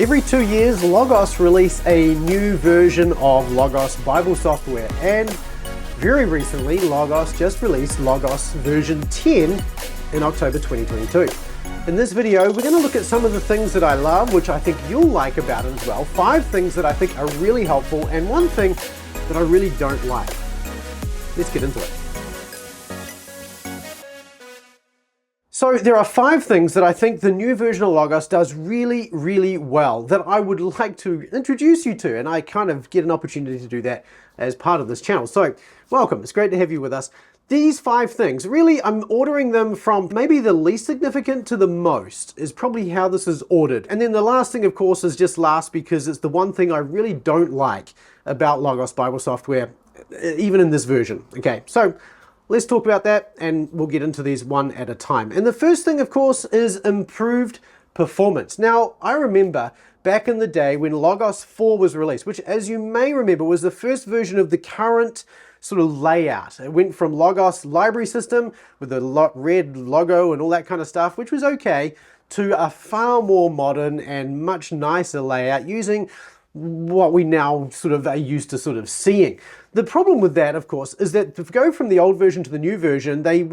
Every 2 years, Logos release a new version of Logos Bible software, and very recently, Logos just released Logos version 10 in October 2022. In this video, we're going to look at some of the things that I love, which I think you'll like about it as well, 5 things that I think are really helpful, and 1 thing that I really don't like. Let's get into it. So there are 5 things that I think the new version of Logos does really, really well that I would like to introduce you to, and I kind of get an opportunity to do that as part of this channel. So welcome, it's great to have you with us. These 5 things, really I'm ordering them from maybe the least significant to the most is probably how this is ordered. And then the last thing, of course, is just last because it's the one thing I really don't like about Logos Bible software, even in this version. Okay, so let's talk about that and we'll get into these one at a time. And the first thing, of course, is improved performance. Now, I remember back in the day when Logos 4 was released, which as you may remember was the first version of the current sort of layout. It went from Logos library system with the red logo and all that kind of stuff, which was okay, to a far more modern and much nicer layout using what we now sort of are used to sort of seeing. The problem with that, of course, is that to go from the old version to the new version, they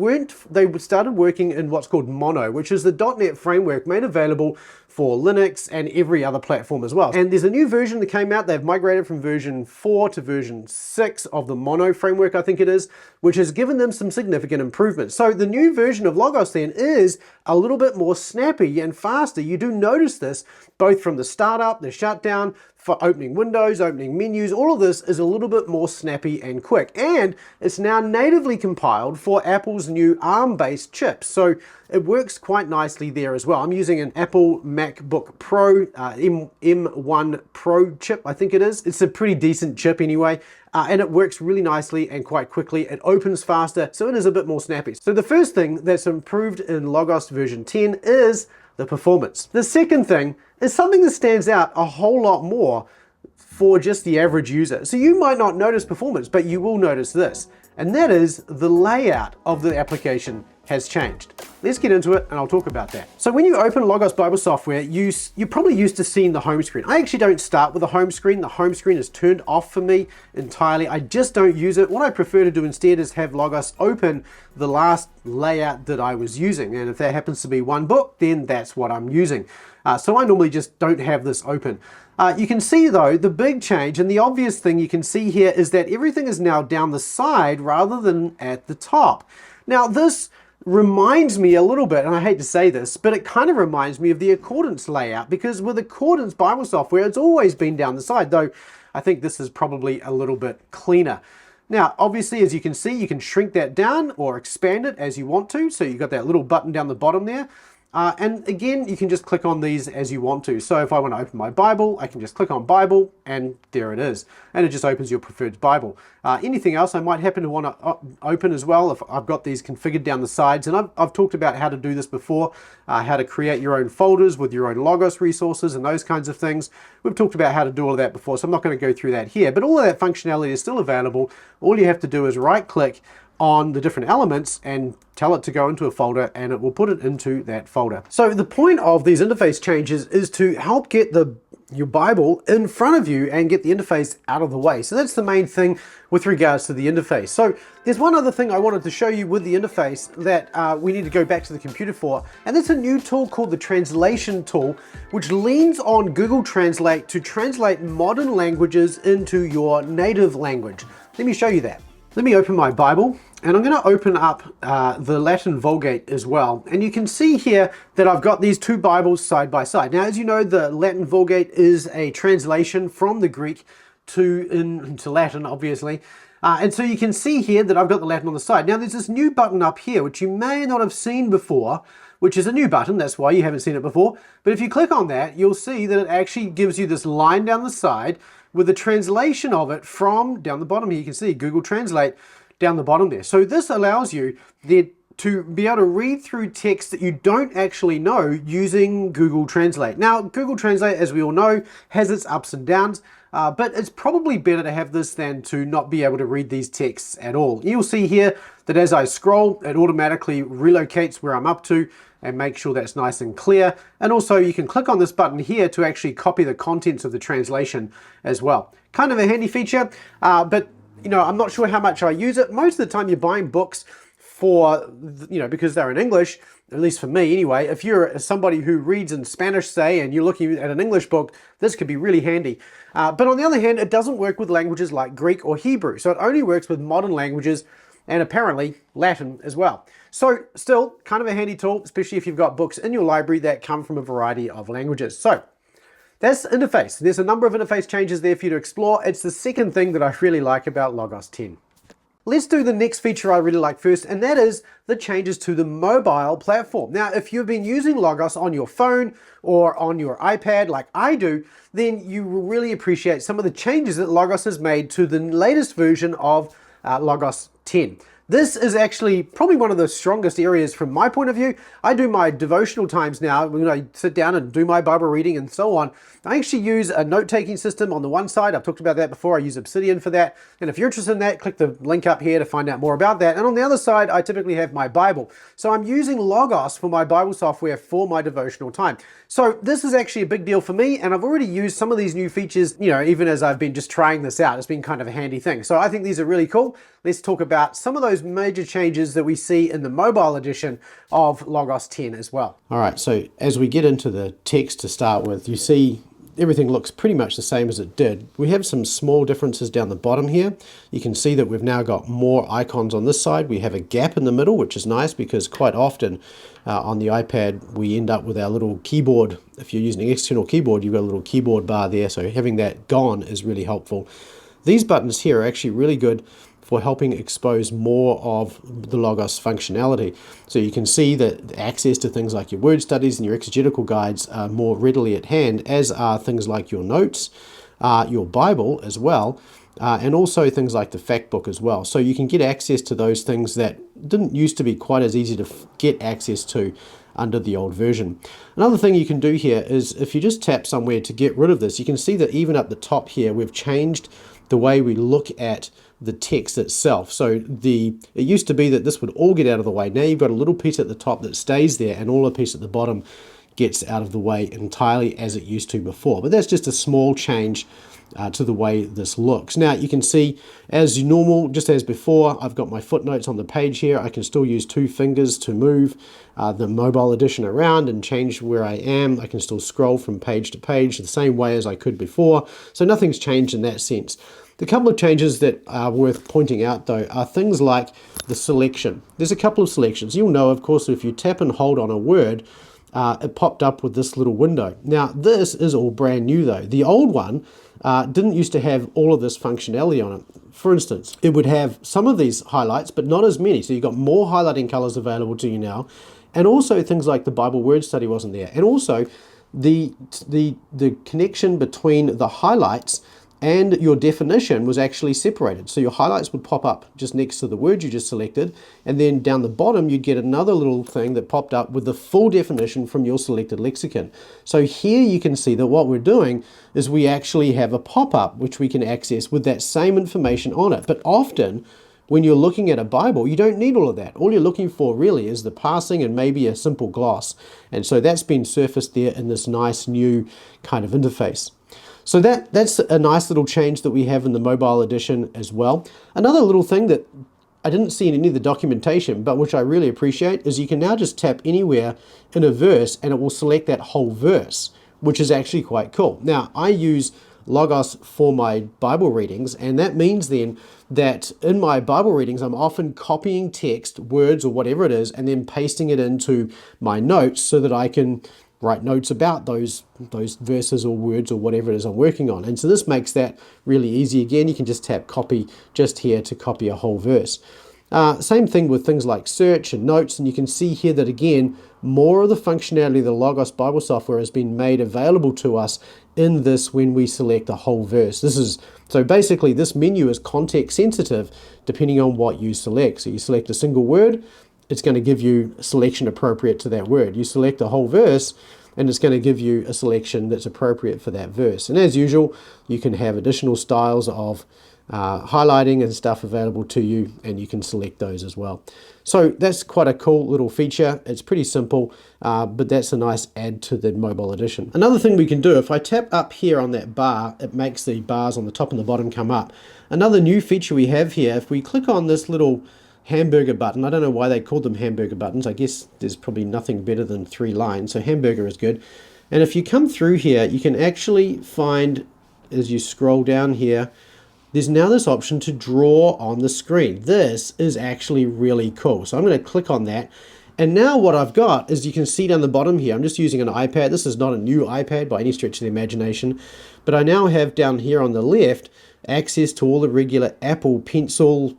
started working in what's called Mono, which is the .NET framework made available for Linux and every other platform as well. And there's a new version that came out. They've migrated from version 4 to version 6 of the Mono framework, I think it is, which has given them some significant improvements. So the new version of Logos then is a little bit more snappy and faster. You do notice this both from the startup, the shutdown, for opening windows, opening menus, all of this is a little bit more snappy and quick. And it's now natively compiled for Apple's new ARM-based chips. So it works quite nicely there as well. I'm using an Apple MacBook Pro, M1 Pro chip, I think it is. It's a pretty decent chip anyway. And it works really nicely and quite quickly. It opens faster, so it is a bit more snappy. So the first thing that's improved in Logos version 10 is the performance. The second thing is something that stands out a whole lot more for just the average user. So you might not notice performance, but you will notice this, and that is the layout of the application has changed. Let's get into it and I'll talk about that. So when you open Logos Bible software, you're probably used to seeing the home screen. I actually don't start with the home screen. The home screen is turned off for me entirely. I just don't use it. What I prefer to do instead is have Logos open the last layout that I was using. And if that happens to be one book, then that's what I'm using. So I normally just don't have this open. You can see though, the big change and the obvious thing you can see here is that everything is now down the side rather than at the top. Now this reminds me a little bit, and I hate to say this, but it kind of reminds me of the Accordance layout, because with Accordance Bible software, it's always been down the side, though I think this is probably a little bit cleaner. Now, obviously, as you can see, you can shrink that down or expand it as you want to. So you've got that little button down the bottom there. And again, you can just click on these as you want to. So if I want to open my Bible, I can just click on Bible and there it is. And it just opens your preferred Bible. Anything else I might happen to want to open as well, if I've got these configured down the sides. And I've talked about how to do this before, how to create your own folders with your own Logos resources and those kinds of things. We've talked about how to do all of that before, so I'm not going to go through that here. But all of that functionality is still available. All you have to do is right click on the different elements and tell it to go into a folder and it will put it into that folder. So the point of these interface changes is to help get your Bible in front of you and get the interface out of the way. So that's the main thing with regards to the interface. So there's one other thing I wanted to show you with the interface that we need to go back to the computer for, and that's a new tool called the translation tool, which leans on Google Translate to translate modern languages into your native language. Let me show you that. Let me open my Bible and I'm going to open up the Latin Vulgate as well. And you can see here that I've got these 2 Bibles side by side. Now, as you know, the Latin Vulgate is a translation from the Greek into Latin, obviously. And so you can see here that I've got the Latin on the side. Now, there's this new button up here, which you may not have seen before, which is a new button. That's why you haven't seen it before. But if you click on that, you'll see that it actually gives you this line down the side with the translation of it from down the bottom here. You can see Google Translate down the bottom there. So this allows you to be able to read through text that you don't actually know using Google Translate. Now, Google Translate, as we all know, has its ups and downs, but it's probably better to have this than to not be able to read these texts at all. You'll see here that as I scroll, it automatically relocates where I'm up to and make sure that's nice and clear. And also you can click on this button here to actually copy the contents of the translation as well. Kind of a handy feature, but I'm not sure how much I use it. Most of the time you're buying books for, because they're in English, at least for me anyway. If you're somebody who reads in Spanish, say, and you're looking at an English book, this could be really handy. But on the other hand, it doesn't work with languages like Greek or Hebrew. So it only works with modern languages and apparently Latin as well. So still kind of a handy tool, especially if you've got books in your library that come from a variety of languages. So that's the interface. There's a number of interface changes there for you to explore. It's the second thing that I really like about Logos 10. Let's do the next feature I really like first, and that is the changes to the mobile platform. Now, if you've been using Logos on your phone or on your iPad like I do, then you will really appreciate some of the changes that Logos has made to the latest version of Logos 10. This is actually probably one of the strongest areas from my point of view. I do my devotional times now, when I sit down and do my Bible reading and so on. I actually use a note-taking system on the one side. I've talked about that before. I use Obsidian for that. And if you're interested in that, click the link up here to find out more about that. And on the other side, I typically have my Bible. So I'm using Logos for my Bible software for my devotional time. So this is actually a big deal for me, and I've already used some of these new features, even as I've been just trying this out. It's been kind of a handy thing. So I think these are really cool. Let's talk about some of those major changes that we see in the mobile edition of Logos 10 as well. All right, so as we get into the text to start with, you see everything looks pretty much the same as it did. We have some small differences down the bottom here. You can see that we've now got more icons on this side. We have a gap in the middle, which is nice because quite often on the iPad we end up with our little keyboard. If you're using an external keyboard, you've got a little keyboard bar there, so having that gone is really helpful. These buttons here are actually really good for helping expose more of the Logos functionality. So you can see that access to things like your word studies and your exegetical guides are more readily at hand, as are things like your notes, your Bible as well, and also things like the fact book as well. So you can get access to those things that didn't used to be quite as easy to get access to under the old version. Another thing you can do here is if you just tap somewhere to get rid of this, you can see that even up the top here, we've changed the way we look at the text itself. So it used to be that this would all get out of the way. Now you've got a little piece at the top that stays there, and all the piece at the bottom gets out of the way entirely as it used to before. But that's just a small change to the way this looks. Now you can see as normal, just as before, I've got my footnotes on the page here. I can still use 2 fingers to move the mobile edition around and change where I am. I can still scroll from page to page the same way as I could before. So nothing's changed in that sense. The couple of changes that are worth pointing out though are things like the selection. There's a couple of selections. You'll know, of course, if you tap and hold on a word, it popped up with this little window. Now this is all brand new though. The old one didn't used to have all of this functionality on it. For instance, it would have some of these highlights, but not as many. So you've got more highlighting colors available to you now. And also things like the Bible word study wasn't there. And also the connection between the highlights and your definition was actually separated. So your highlights would pop up just next to the word you just selected, and then down the bottom you'd get another little thing that popped up with the full definition from your selected lexicon. So here you can see that what we're doing is we actually have a pop-up which we can access with that same information on it. But often when you're looking at a Bible, you don't need all of that. All you're looking for really is the parsing and maybe a simple gloss. And so that's been surfaced there in this nice new kind of interface. So that's a nice little change that we have in the mobile edition as well. Another little thing that I didn't see in any of the documentation, but which I really appreciate, is you can now just tap anywhere in a verse and it will select that whole verse, which is actually quite cool. Now, I use Logos for my Bible readings, and that means then that in my Bible readings, I'm often copying text, words or whatever it is, and then pasting it into my notes so that I can write notes about those verses or words or whatever it is I'm working on. And so this makes that really easy. Again, you can just tap copy just here to copy a whole verse. Same thing with things like search and notes, and you can see here that again, more of the functionality of the Logos Bible software has been made available to us in this when we select a whole verse. So basically this menu is context sensitive depending on what you select. So you select a single word, it's going to give you a selection appropriate to that word. You select a whole verse, and it's going to give you a selection that's appropriate for that verse. And as usual, you can have additional styles of highlighting and stuff available to you, and you can select those as well. So that's quite a cool little feature. It's pretty simple, but that's a nice add to the mobile edition. Another thing we can do, if I tap up here on that bar, it makes the bars on the top and the bottom come up. Another new feature we have here, if we click on this little hamburger button, I don't know why they called them hamburger buttons. I guess there's probably nothing better than 3 lines, so hamburger is good. And if you come through here, you can actually find, as you scroll down here, there's now this option to draw on the screen. This is actually really cool. So I'm going to click on that. And now what I've got is, you can see down the bottom here, I'm just using an iPad. This is not a new iPad by any stretch of the imagination, but I now have down here on the left access to all the regular Apple Pencil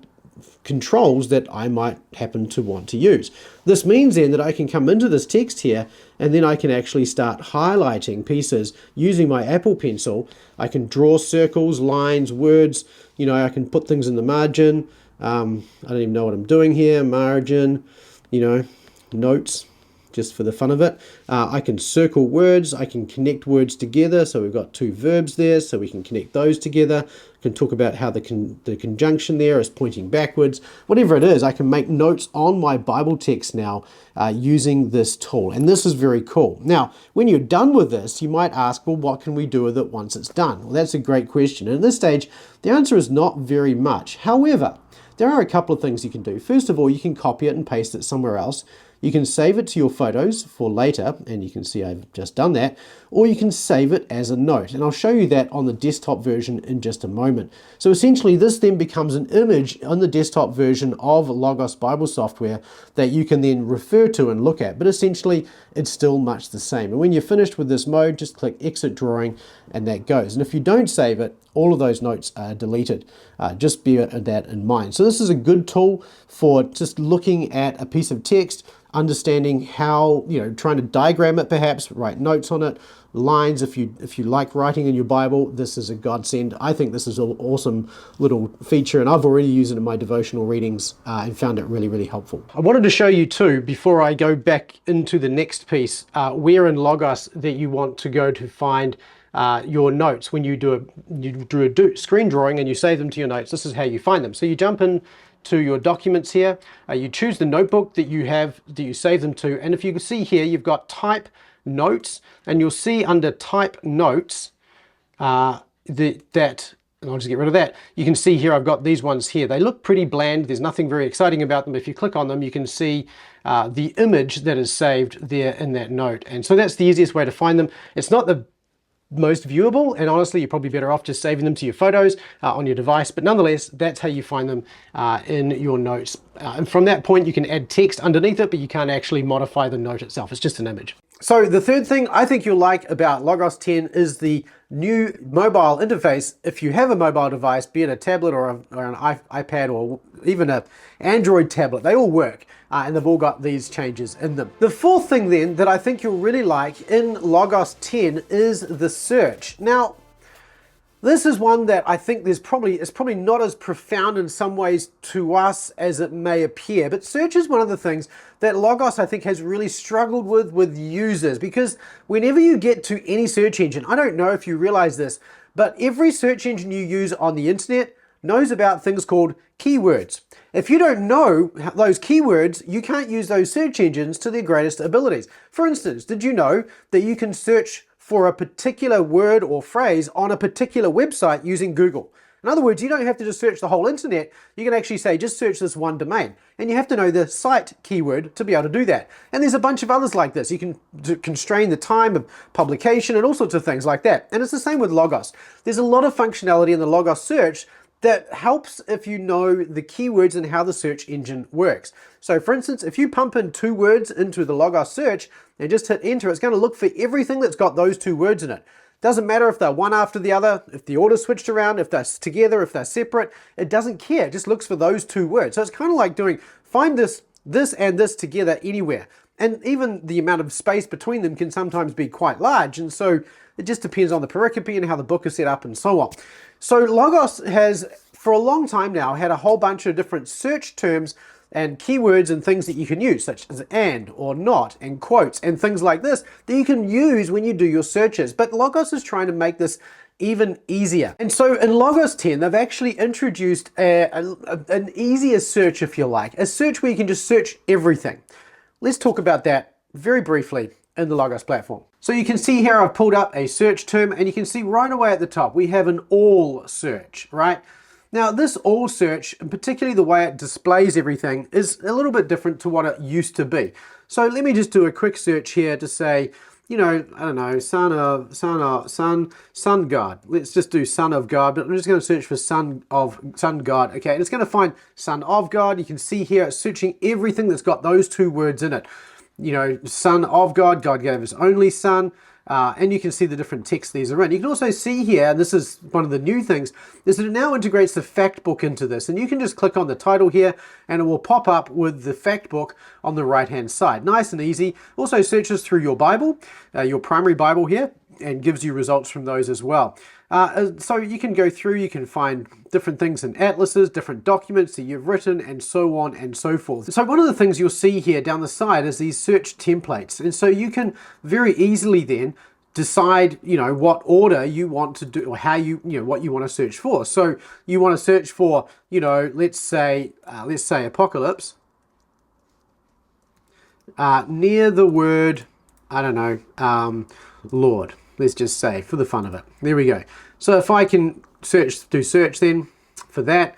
controls that I might happen to want to use. This means then that I can come into this text here, and then I can actually start highlighting pieces using my Apple Pencil. I can draw circles, lines, words, you know, I can put things in the margin. I don't even know what I'm doing here. Margin, you know, notes, just for the fun of it. I can circle words, I can connect words together, so we've got 2 verbs there, so we can connect those together. I can talk about how the conjunction there is pointing backwards. Whatever it is, I can make notes on my Bible text now using this tool, and this is very cool. Now, when you're done with this, you might ask, well, what can we do with it once it's done? Well, that's a great question, and at this stage, the answer is not very much. However, there are a couple of things you can do. First of all, you can copy it and paste it somewhere else. You can save it to your photos for later, and you can see I've just done that, or you can save it as a note, and I'll show you that on the desktop version in just a moment. So essentially this then becomes an image on the desktop version of Logos Bible software that you can then refer to and look at, but essentially it's still much the same. And when you're finished with this mode, just click Exit Drawing, and that goes. And if you don't save it, all of those notes are deleted. Just bear that in mind. So this is a good tool for just looking at a piece of text, understanding how, you know, trying to diagram it perhaps, write notes on it, lines. If you like writing in your Bible, this is a godsend. I think this is an awesome little feature, and I've already used it in my devotional readings and found it really, really helpful. I wanted to show you too, before I go back into the next piece, where in Logos that you want to go to find your notes. When you do a screen drawing and you save them to your notes, this is how you find them. So you jump in to your documents here, you choose the notebook that you save them to, and if you can see here, you've got type notes, and you'll see under type notes and I'll just get rid of that. You can see here I've got these ones here. They look pretty bland. There's nothing very exciting about them. If you click on them, you can see the image that is saved there in that note. And so that's the easiest way to find them. It's not the most viewable, and honestly you're probably better off just saving them to your photos on your device, but nonetheless that's how you find them in your notes. And from that point you can add text underneath it, but you can't actually modify the note itself. It's just an image. So the third thing I think you'll like about Logos 10 is the new mobile interface. If you have a mobile device, be it a tablet or an iPad or even an Android tablet, they all work. And they've all got these changes in them. The fourth thing then that I think you'll really like in Logos 10 is the search. Now, this is one that I think it's probably not as profound in some ways to us as it may appear, but search is one of the things that Logos I think has really struggled with users, because whenever you get to any search engine, I don't know if you realize this, but every search engine you use on the internet knows about things called keywords. If you don't know those keywords, you can't use those search engines to their greatest abilities. For instance, did you know that you can search for a particular word or phrase on a particular website using Google? In other words, you don't have to just search the whole internet. You can actually say, just search this one domain. And you have to know the site keyword to be able to do that. And there's a bunch of others like this. You can constrain the time of publication and all sorts of things like that. And it's the same with Logos. There's a lot of functionality in the Logos search that helps if you know the keywords and how the search engine works. So for instance, if you pump in 2 words into the Logos search and just hit enter, it's going to look for everything that's got those 2 words in it. Doesn't matter if they're one after the other, if the order's switched around, if they're together, if they're separate, it doesn't care. It just looks for those 2 words. So it's kind of like doing, find this and this together anywhere. And even the amount of space between them can sometimes be quite large. And so it just depends on the pericope and how the book is set up and so on. So Logos has, for a long time now, had a whole bunch of different search terms and keywords and things that you can use, such as and or not and quotes and things like this that you can use when you do your searches. But Logos is trying to make this even easier. And so in Logos 10, they've actually introduced an easier search, if you like, a search where you can just search everything. Let's talk about that very briefly in the Logos platform. So you can see here I've pulled up a search term, and you can see right away at the top we have an all search, right? Now this all search, and particularly the way it displays everything, is a little bit different to what it used to be. So let me just do a quick search here to say, you know, I don't know, son God. Let's just do son of God, but I'm just going to search for son God. Okay, and it's going to find son of God. You can see here it's searching everything that's got those two words in it. You know, son of God, God gave his only son, and you can see the different texts these are in. You can also see here, and this is one of the new things, is that it now integrates the fact book into this, and you can just click on the title here and it will pop up with the fact book on the right hand side. Nice and easy. Also searches through your Bible, your primary Bible here, and gives you results from those as well. So you can go through, you can find different things in atlases, different documents that you've written, and so on and so forth. So one of the things you'll see here down the side is these search templates. And so you can very easily then decide, you know, what order you want to do, or how what you want to search for. So you want to search for, you know, let's say apocalypse, near the word, I don't know, Lord. Let's just say, for the fun of it. There we go. So if I can do search then for that,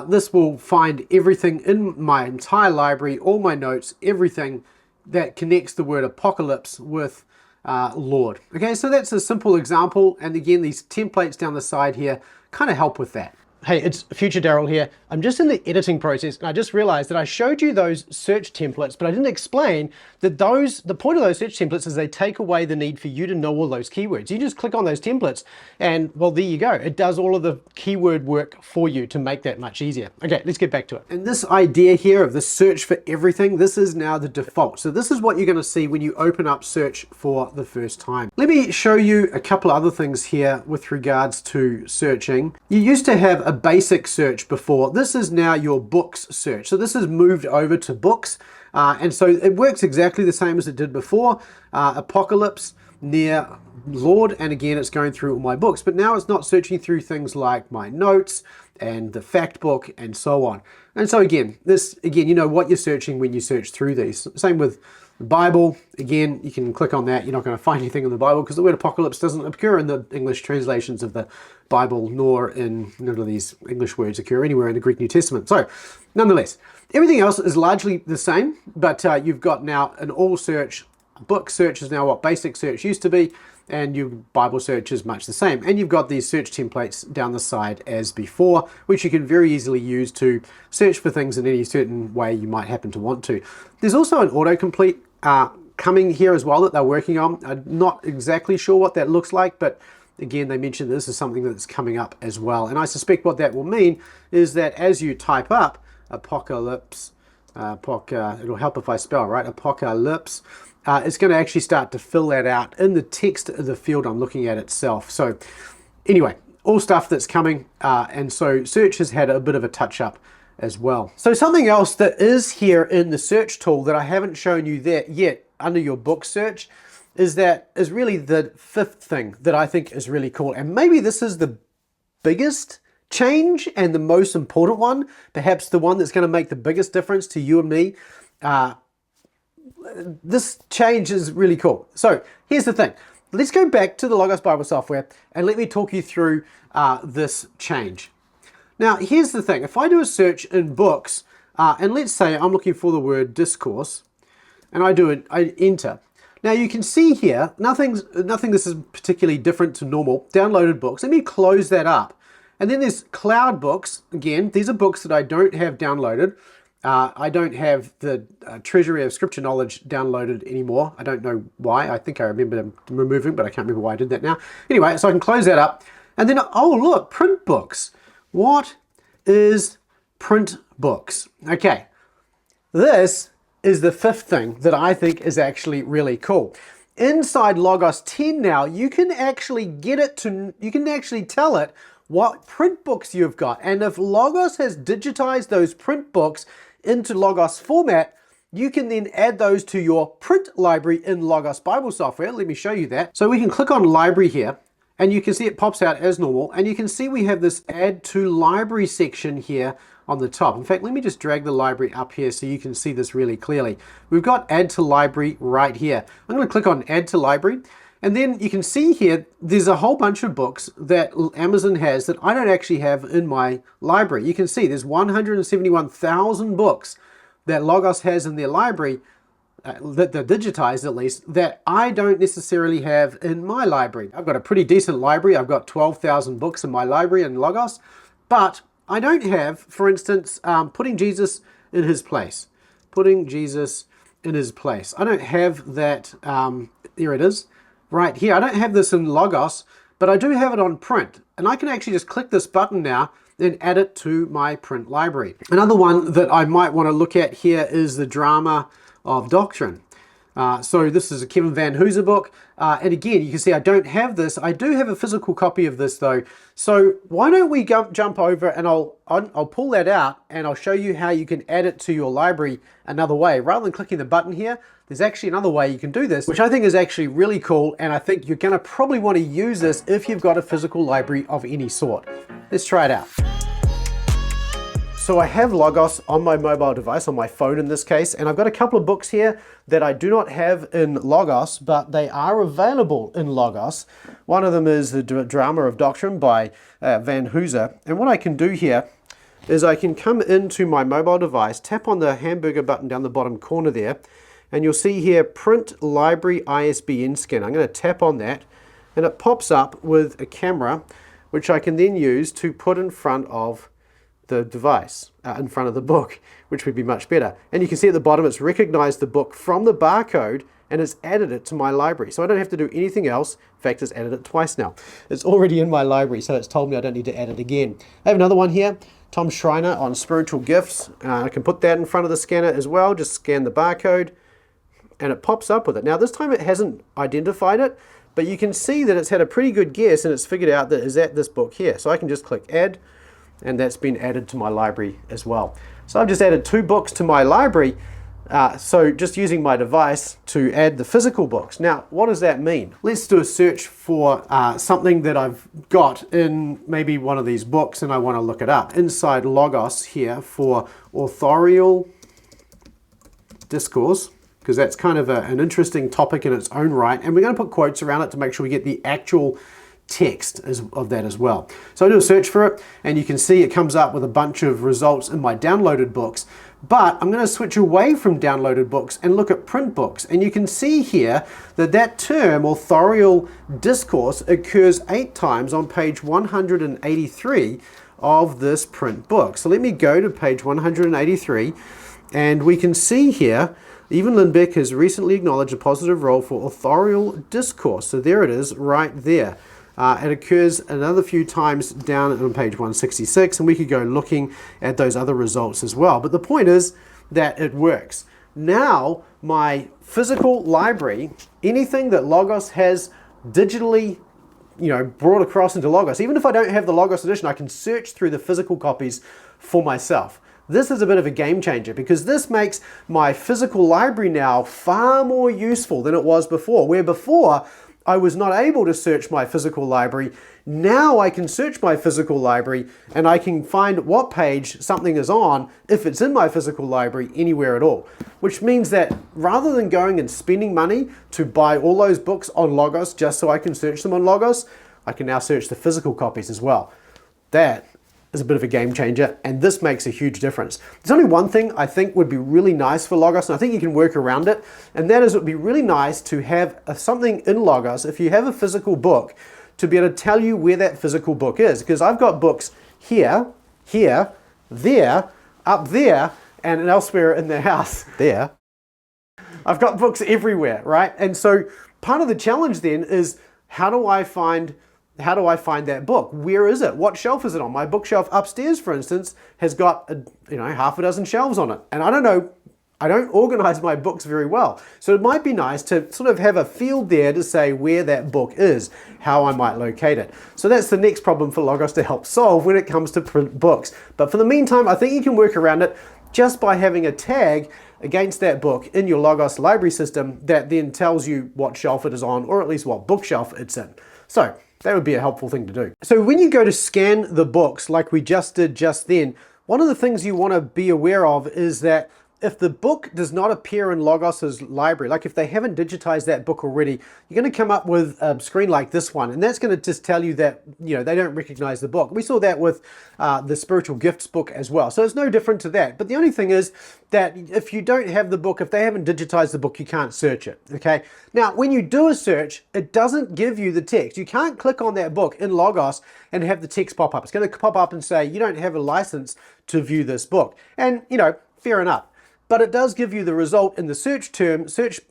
this will find everything in my entire library, all my notes, everything that connects the word apocalypse with Lord. Okay, so that's a simple example. And again, these templates down the side here kind of help with that. Hey, it's Future Daryl here. I'm just in the editing process, and I just realized that I showed you those search templates, but I didn't explain that the point of those search templates is they take away the need for you to know all those keywords. You just click on those templates and, well, there you go. It does all of the keyword work for you to make that much easier. Okay, let's get back to it. And this idea here of the search for everything, this is now the default. So this is what you're going to see when you open up search for the first time. Let me show you a couple other things here with regards to searching. You used to have a basic search before. This is now your books search. So this has moved over to books. And so it works exactly the same as it did before. Apocalypse near Lord, and again it's going through all my books, but now it's not searching through things like my notes and the fact book and so on. And so again, you know what you're searching when you search through these. Same with the Bible. Again, you can click on that. You're not going to find anything in the Bible because the word apocalypse doesn't occur in the English translations of the Bible, nor in none of these English words occur anywhere in the Greek New Testament. So nonetheless, everything else is largely the same, but you've got now an all search. Book search is now what basic search used to be, and your Bible search is much the same. And you've got these search templates down the side as before, which you can very easily use to search for things in any certain way you might happen to want to. There's also an autocomplete coming here as well that they're working on. I'm not exactly sure what that looks like, but again, they mentioned this is something that's coming up as well. And I suspect what that will mean is that as you type up apocalypse, it'll help if I spell, right? Apocalypse. It's going to actually start to fill that out in the text of the field I'm looking at itself. So anyway, all stuff that's coming. And so search has had a bit of a touch up as well. So something else that is here in the search tool that I haven't shown you that yet under your book search is really the fifth thing that I think is really cool. And maybe this is the biggest change and the most important one, perhaps the one that's going to make the biggest difference to you and me. This change is really cool. So here's the thing. Let's go back to the Logos Bible software and let me talk you through this change. Now, here's the thing. If I do a search in books, and let's say I'm looking for the word discourse, and I enter. Now you can see here, nothing this is particularly different to normal. Downloaded books. Let me close that up. And then there's cloud books. Again, these are books that I don't have downloaded. I don't have the Treasury of Scripture Knowledge downloaded anymore. I don't know why. I think I remember removing, but I can't remember why I did that now. Anyway, so I can close that up. And then, oh look, print books. What is print books? Okay, this is the fifth thing that I think is actually really cool. Inside Logos 10 now, you can actually tell it what print books you've got. And if Logos has digitized those print books into Logos format, you can then add those to your print library in Logos Bible software. Let me show you that. So we can click on library here, and you can see it pops out as normal, and you can see we have this add to library section here on the top. In fact, let me just drag the library up here so you can see this really clearly. We've got add to library right here. I'm going to click on add to library, and then you can see here there's a whole bunch of books that Amazon has that I don't actually have in my library. You can see there's 171,000 books that Logos has in their library, that they're digitized at least, that I don't necessarily have in my library. I've got a pretty decent library. I've got 12,000 books in my library in Logos, but I don't have, for instance, putting Jesus in his place. Putting Jesus in his place. I don't have that, there it is, right here. I don't have this in Logos, but I do have it on print. And I can actually just click this button now and add it to my print library. Another one that I might want to look at here is the Drama of Doctrine. So this is a Kevin Van Hooser book. And again, you can see I don't have this. I do have a physical copy of this though. So why don't we jump over and I'll pull that out and I'll show you how you can add it to your library another way. Rather than clicking the button here, there's actually another way you can do this, which I think is actually really cool. And I think you're gonna probably want to use this if you've got a physical library of any sort. Let's try it out. So I have Logos on my mobile device, on my phone in this case, and I've got a couple of books here that I do not have in Logos, but they are available in Logos. One of them is the Drama of Doctrine by Van Hooser. And what I can do here is I can come into my mobile device, tap on the hamburger button down the bottom corner there, and you'll see here Print Library ISBN Scan. I'm going to tap on that, and it pops up with a camera, which I can then use to put in front of the device, in front of the book, which would be much better. And you can see at the bottom it's recognized the book from the barcode and it's added it to my library. So I don't have to do anything else. In fact, it's added it twice now. It's already in my library, so it's told me I don't need to add it again. I have another one here, Tom Schreiner on spiritual gifts. I can put that in front of the scanner as well. Just scan the barcode and it pops up with it. Now this time it hasn't identified it, but you can see that it's had a pretty good guess and it's figured out that it's at this book here. So I can just click add, and that's been added to my library as well. So I've just added 2 books to my library, so just using my device to add the physical books. Now, what does that mean? Let's do a search for something that I've got in maybe one of these books and I want to look it up. Inside Logos here for authorial discourse, because that's kind of an interesting topic in its own right, and we're going to put quotes around it to make sure we get the actual text of that as well. So I do a search for it and you can see it comes up with a bunch of results in my downloaded books, but I'm going to switch away from downloaded books and look at print books, and you can see here that that term authorial discourse occurs 8 times on page 183 of this print book. So let me go to page 183 and we can see here even Lindbeck has recently acknowledged a positive role for authorial discourse. So there it is right there. It occurs another few times down on page 166, and we could go looking at those other results as well. But the point is that it works. Now, my physical library, anything that Logos has digitally brought across into Logos, even if I don't have the Logos edition, I can search through the physical copies for myself. This is a bit of a game changer because this makes my physical library now far more useful than it was before, where before I was not able to search my physical library. Now I can search my physical library and I can find what page something is on if it's in my physical library anywhere at all. Which means that rather than going and spending money to buy all those books on Logos just so I can search them on Logos, I can now search the physical copies as well. That is a bit of a game changer, and this makes a huge difference. There's only one thing I think would be really nice for Logos, and I think you can work around it, and that is it would be really nice to have something in Logos, if you have a physical book, to be able to tell you where that physical book is. Because I've got books here, here, there, up there, and elsewhere in the house there. I've got books everywhere, right? And so part of the challenge then is how do I find that book? Where is it? What shelf is it on? My bookshelf upstairs, for instance, has got half a dozen shelves on it. And I don't know, I don't organize my books very well. So it might be nice to sort of have a field there to say where that book is, how I might locate it. So that's the next problem for Logos to help solve when it comes to print books. But for the meantime, I think you can work around it. just by having a tag against that book in your Logos library system that then tells you what shelf it is on, or at least what bookshelf it's in. So that would be a helpful thing to do. So when you go to scan the books like we just did just then, one of the things you want to be aware of is that if the book does not appear in Logos's library, like if they haven't digitized that book already, you're going to come up with a screen like this one, and that's going to just tell you that, you know, they don't recognize the book. We saw that with the Spiritual Gifts book as well, so it's no different to that. But the only thing is that if you don't have the book, if they haven't digitized the book, you can't search it, okay? Now, when you do a search, it doesn't give you the text. You can't click on that book in Logos and have the text pop up. It's going to pop up and say, you don't have a license to view this book. And, you know, fair enough. But it does give you the result in the search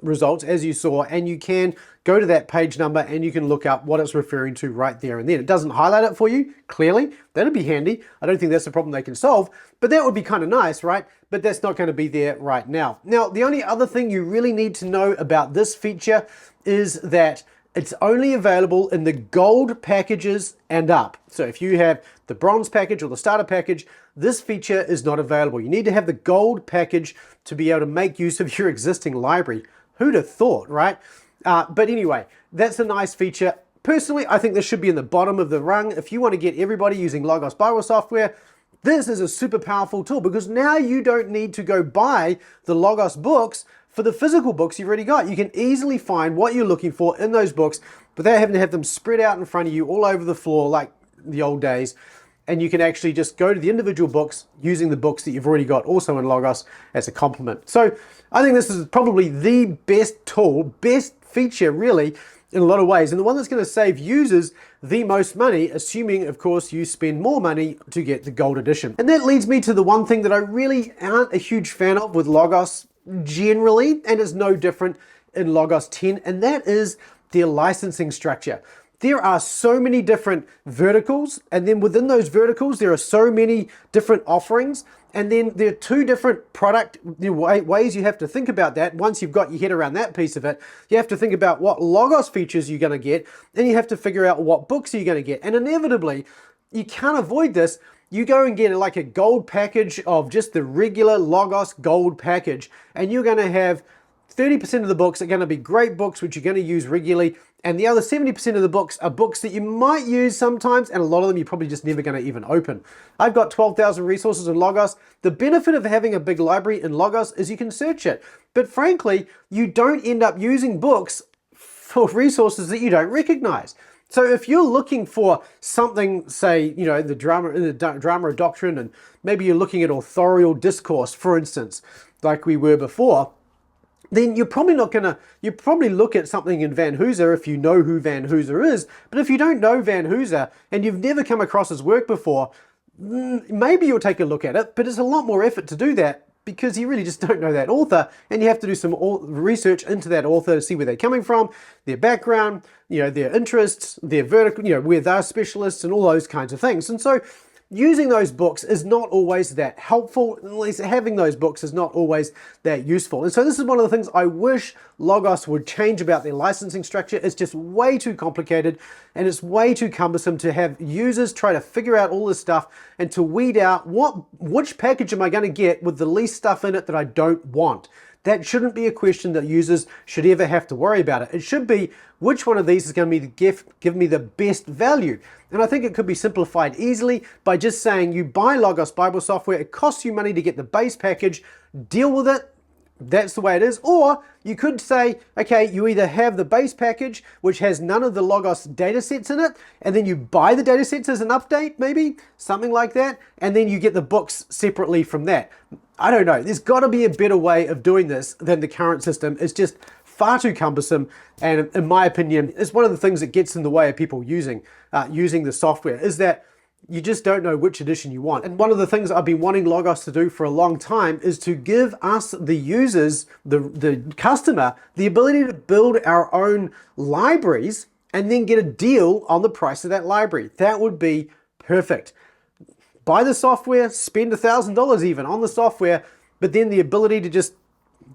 results, as you saw, and you can go to that page number and you can look up what it's referring to right there and then. It doesn't highlight it for you, clearly. That'd be handy. I don't think that's a problem they can solve, but that would be kind of nice, right? But that's not going to be there right now. Now, the only other thing you really need to know about this feature is that it's only available in the gold packages and up. So if you have the bronze package or the starter package, this feature is not available. You need to have the gold package to be able to make use of your existing library. Who'd have thought, right? But anyway, that's a nice feature. Personally, I think this should be in the bottom of the rung. If you want to get everybody using Logos Bible software, this is a super powerful tool, because now you don't need to go buy the Logos books for the physical books you've already got. You can easily find what you're looking for in those books without having to have them spread out in front of you all over the floor like the old days. And you can actually just go to the individual books using the books that you've already got also in Logos as a complement. So I think this is probably the best tool, best feature really, in a lot of ways, and the one that's going to save users the most money, assuming, of course, you spend more money to get the gold edition. And that leads me to the one thing that I really aren't a huge fan of with Logos generally, and is no different in Logos 10, and that is their licensing structure. There are so many different verticals, and then within those verticals, there are so many different offerings, and then there are two different product ways you have to think about that. Once you've got your head around that piece of it, you have to think about what Logos features you're going to get, and you have to figure out what books you're going to get. And inevitably, you can't avoid this. You go and get like a gold package of just the regular Logos gold package, and you're going to have 30% of the books are going to be great books which you're going to use regularly, and the other 70% of the books are books that you might use sometimes, and a lot of them you're probably just never going to even open. I've got 12,000 resources in Logos. The benefit of having a big library in Logos is you can search it, but frankly, you don't end up using books for resources that you don't recognize. So if you're looking for something, say, you know, the drama of doctrine, and maybe you're looking at authorial discourse, for instance, like we were before, then you're probably not going to, you probably look at something in Van Hooser if you know who Van Hooser is. But if you don't know Van Hooser and you've never come across his work before, maybe you'll take a look at it, but it's a lot more effort to do that because you really just don't know that author, and you have to do some research into that author to see where they're coming from, their background, you know, their interests, their vertical, you know, where they're specialists and all those kinds of things. And so using those books is not always that helpful, at least having those books is not always that useful. And so this is one of the things I wish Logos would change about their licensing structure. It's just way too complicated, and it's way too cumbersome to have users try to figure out all this stuff and to weed out which package am I going to get with the least stuff in it that I don't want. That shouldn't be a question that users should ever have to worry about it. It should be, which one of these is going to be give me the best value? And I think it could be simplified easily by just saying you buy Logos Bible software, it costs you money to get the base package, deal with it, that's the way it is. Or you could say, okay, you either have the base package, which has none of the Logos data sets in it, and then you buy the data sets as an update, maybe, something like that, and then you get the books separately from that. I don't know. There's got to be a better way of doing this than the current system. It's just far too cumbersome, and in my opinion, it's one of the things that gets in the way of people using the software, is that you just don't know which edition you want. And one of the things I've been wanting Logos to do for a long time is to give us, the users, the customer, the ability to build our own libraries and then get a deal on the price of that library. That would be perfect. Buy the software, spend $1,000 even on the software, but then the ability to just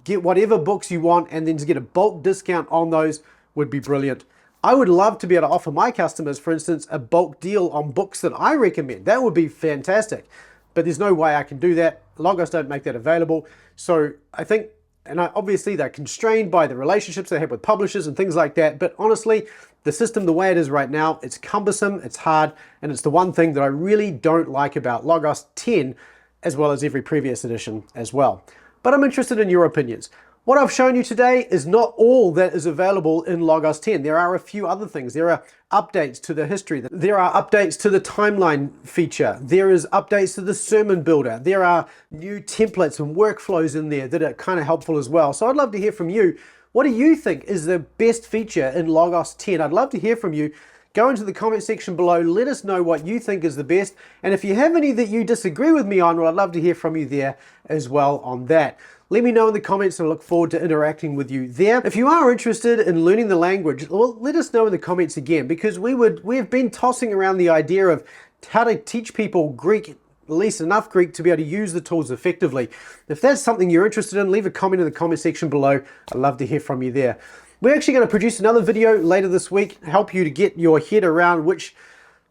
get whatever books you want and then just get a bulk discount on those would be brilliant. I would love to be able to offer my customers, for instance, a bulk deal on books that I recommend. That would be fantastic, but there's no way I can do that. Logos don't make that available. So I think, and obviously they're constrained by the relationships they have with publishers and things like that, but honestly, the system the way it is right now, it's cumbersome, it's hard, and it's the one thing that I really don't like about Logos 10, as well as every previous edition as well. But I'm interested in your opinions. What I've shown you today is not all that is available in Logos 10. There are a few other things. There are updates to the history. There are updates to the timeline feature. There is updates to the sermon builder. There are new templates and workflows in there that are kind of helpful as well. So I'd love to hear from you. What do you think is the best feature in Logos 10? I'd love to hear from you. Go into the comment section below. Let us know what you think is the best. And if you have any that you disagree with me on, well, I'd love to hear from you there as well on that. Let me know in the comments and I look forward to interacting with you there. If you are interested in learning the language, well, let us know in the comments again, because we have been tossing around the idea of how to teach people Greek, at least enough Greek to be able to use the tools effectively. If that's something you're interested in, leave a comment in the comment section below. I'd love to hear from you there. We're actually going to produce another video later this week, help you to get your head around which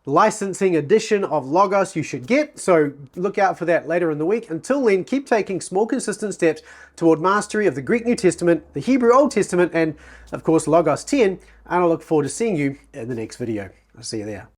licensing edition of Logos you should get. So look out for that later in the week. Until then, keep taking small, consistent steps toward mastery of the Greek New Testament, the Hebrew Old Testament, and of course, Logos 10. And I look forward to seeing you in the next video. I'll see you there.